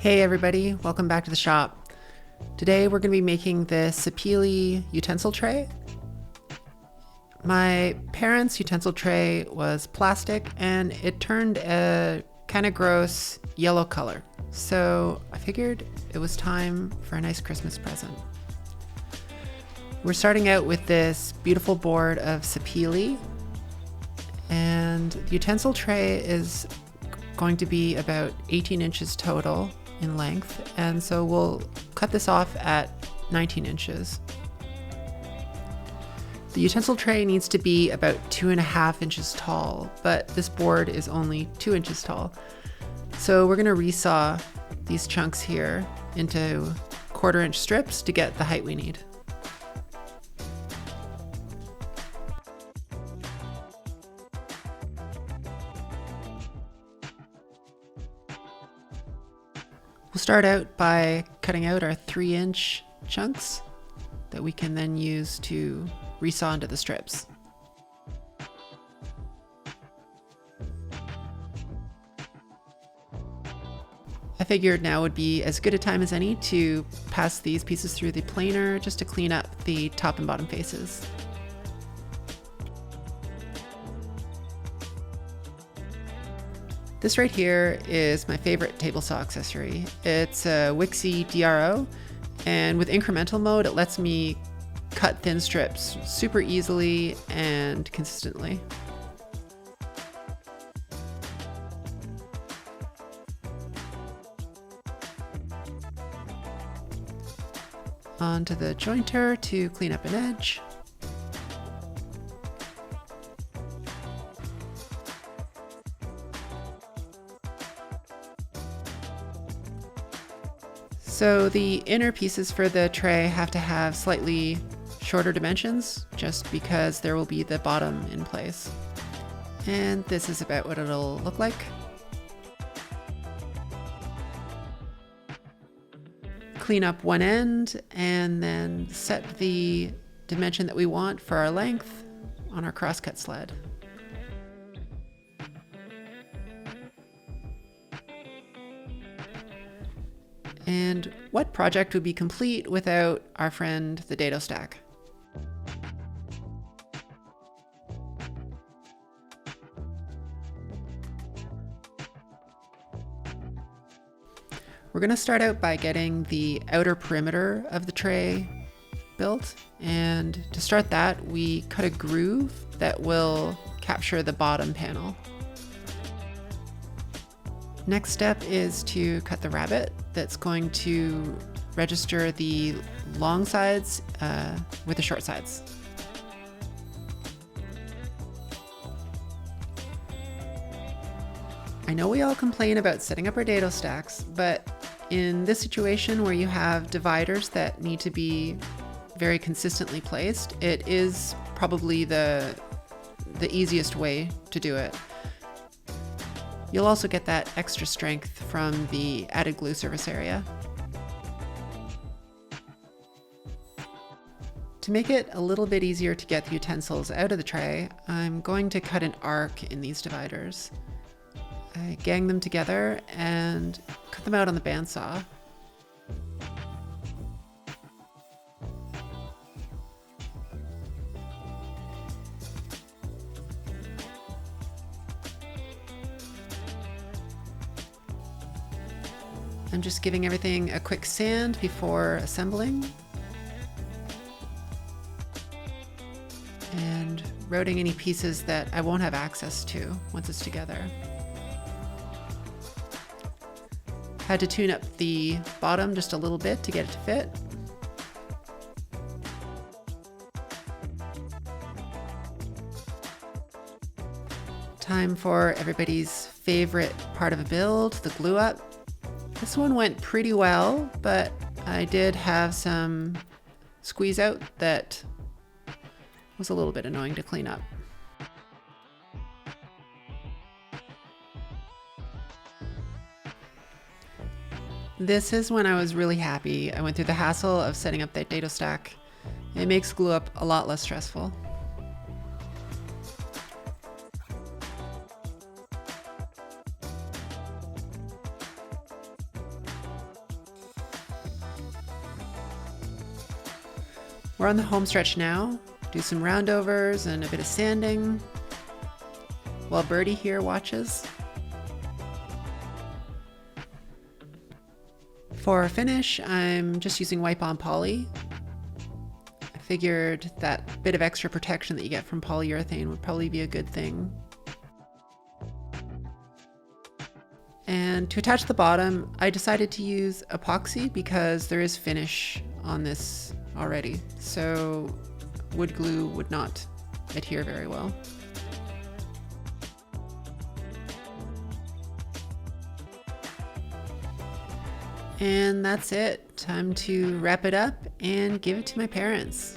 Hey everybody, welcome back to the shop. Today we're going to be making the sapele utensil tray. My parents' utensil tray was plastic and it turned a kind of gross yellow color. So I figured it was time for a nice Christmas present. We're starting out with this beautiful board of sapele, and the utensil tray is going to be about 18 inches total in length, and so we'll cut this off at 19 inches. The utensil tray needs to be about 2.5 inches tall, but this board is only 2 inches tall. So we're going to resaw these chunks here into 1/4 inch strips to get the height we need. We'll start out by cutting out our 3-inch chunks that we can then use to resaw into the strips. I figured now would be as good a time as any to pass these pieces through the planer just to clean up the top and bottom faces. This right here is my favorite table saw accessory. It's a Wixie DRO, and with incremental mode, it lets me cut thin strips super easily and consistently. Onto the jointer to clean up an edge. So the inner pieces for the tray have to have slightly shorter dimensions just because there will be the bottom in place. And this is about what it'll look like. Clean up one end and then set the dimension that we want for our length on our crosscut sled. And what project would be complete without our friend the dado stack? We're going to start out by getting the outer perimeter of the tray built, and to start that we cut a groove that will capture the bottom panel. Next step is to cut the rabbet that's going to register the long sides with the short sides. I know we all complain about setting up our dado stacks, but in this situation where you have dividers that need to be very consistently placed, it is probably the easiest way to do it. You'll also get that extra strength from the added glue surface area. To make it a little bit easier to get the utensils out of the tray, I'm going to cut an arc in these dividers. I gang them together and cut them out on the bandsaw. I'm just giving everything a quick sand before assembling and routing any pieces that I won't have access to once it's together. Had to tune up the bottom just a little bit to get it to fit. Time for everybody's favorite part of a build, the glue up. This one went pretty well, but I did have some squeeze out that was a little bit annoying to clean up. This is when I was really happy. I went through the hassle of setting up that dado stack. It makes glue up a lot less stressful. We're on the home stretch now. Do some roundovers and a bit of sanding while Birdie here watches. For our finish, I'm just using wipe-on poly. I figured that bit of extra protection that you get from polyurethane would probably be a good thing. And to attach the bottom, I decided to use epoxy because there is finish on this already, so wood glue would not adhere very well. And that's it. Time to wrap it up and give it to my parents.